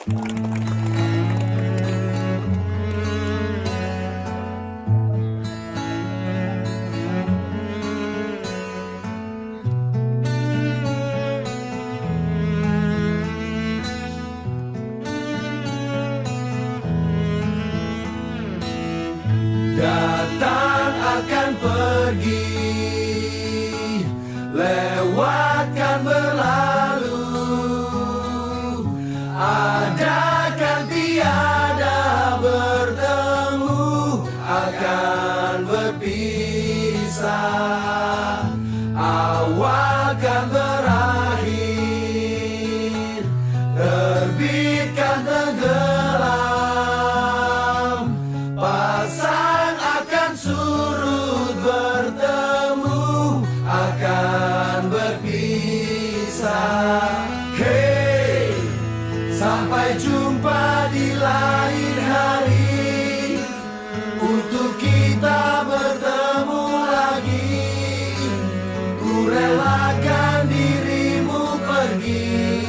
Datang akan pergi, lewatkan berlalu, ada kan tiada bertemu, akan berpisah, awal kan berakhir, terbit kan tenggelam, pasang akan surut, bertemu akan berpisah. Hey, sampai jumpa di lain hari, untuk kita bertemu lagi. Ku relakan dirimu pergi,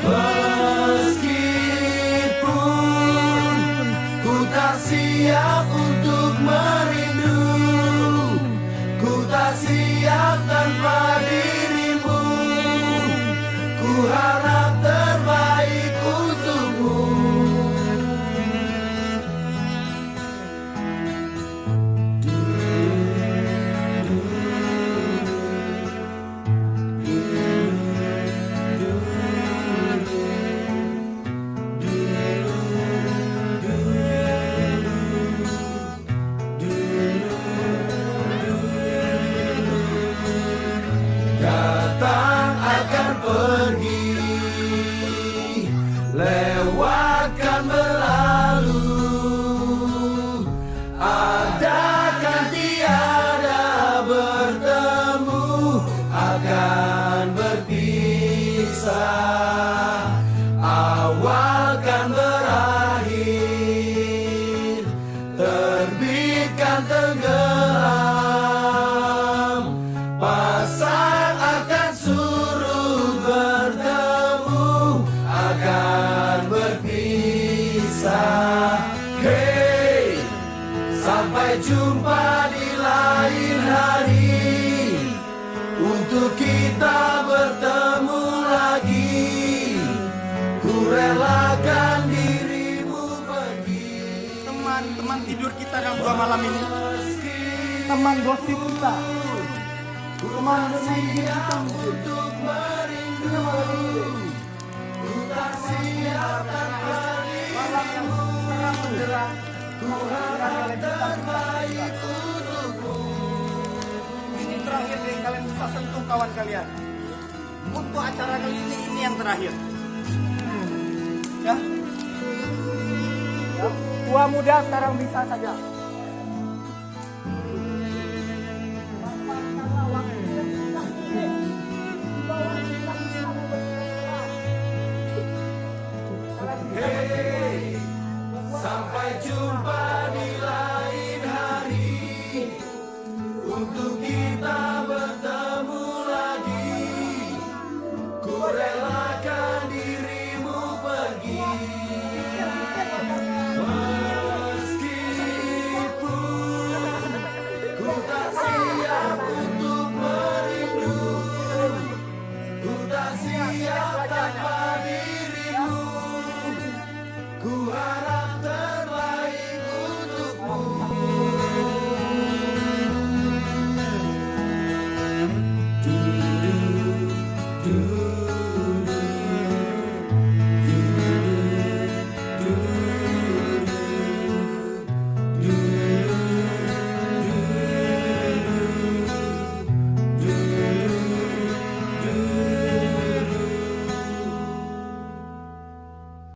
meskipun ku tak siap untuk merindu, ku tak siap tanpa dirimu, ku harap terbaik untukmu. Datang akan pergi, lewatkan berlalu, ada kan tiada bertemu, akan berpisah, awal kan berakhir, terbit kan tenggelam, pasang akan surut, bertemu akan berpisah. Hey, sampai jumpa di lain hari, untuk kita bertemu lagi. Ku relakan dirimu pergi. Teman tidur kita dalam 2 malam ini, teman gosip kita, teman bermain kita untuk merindu, ku tak siap tanpa dirimu, ku harap terbaik untukmu. ini terakhir deh, kalian bisa sentuh kawan kalian. Untuk acara kali ini yang terakhir. Ya. Tua muda sekarang bisa saja. Hey, sampai jumpa.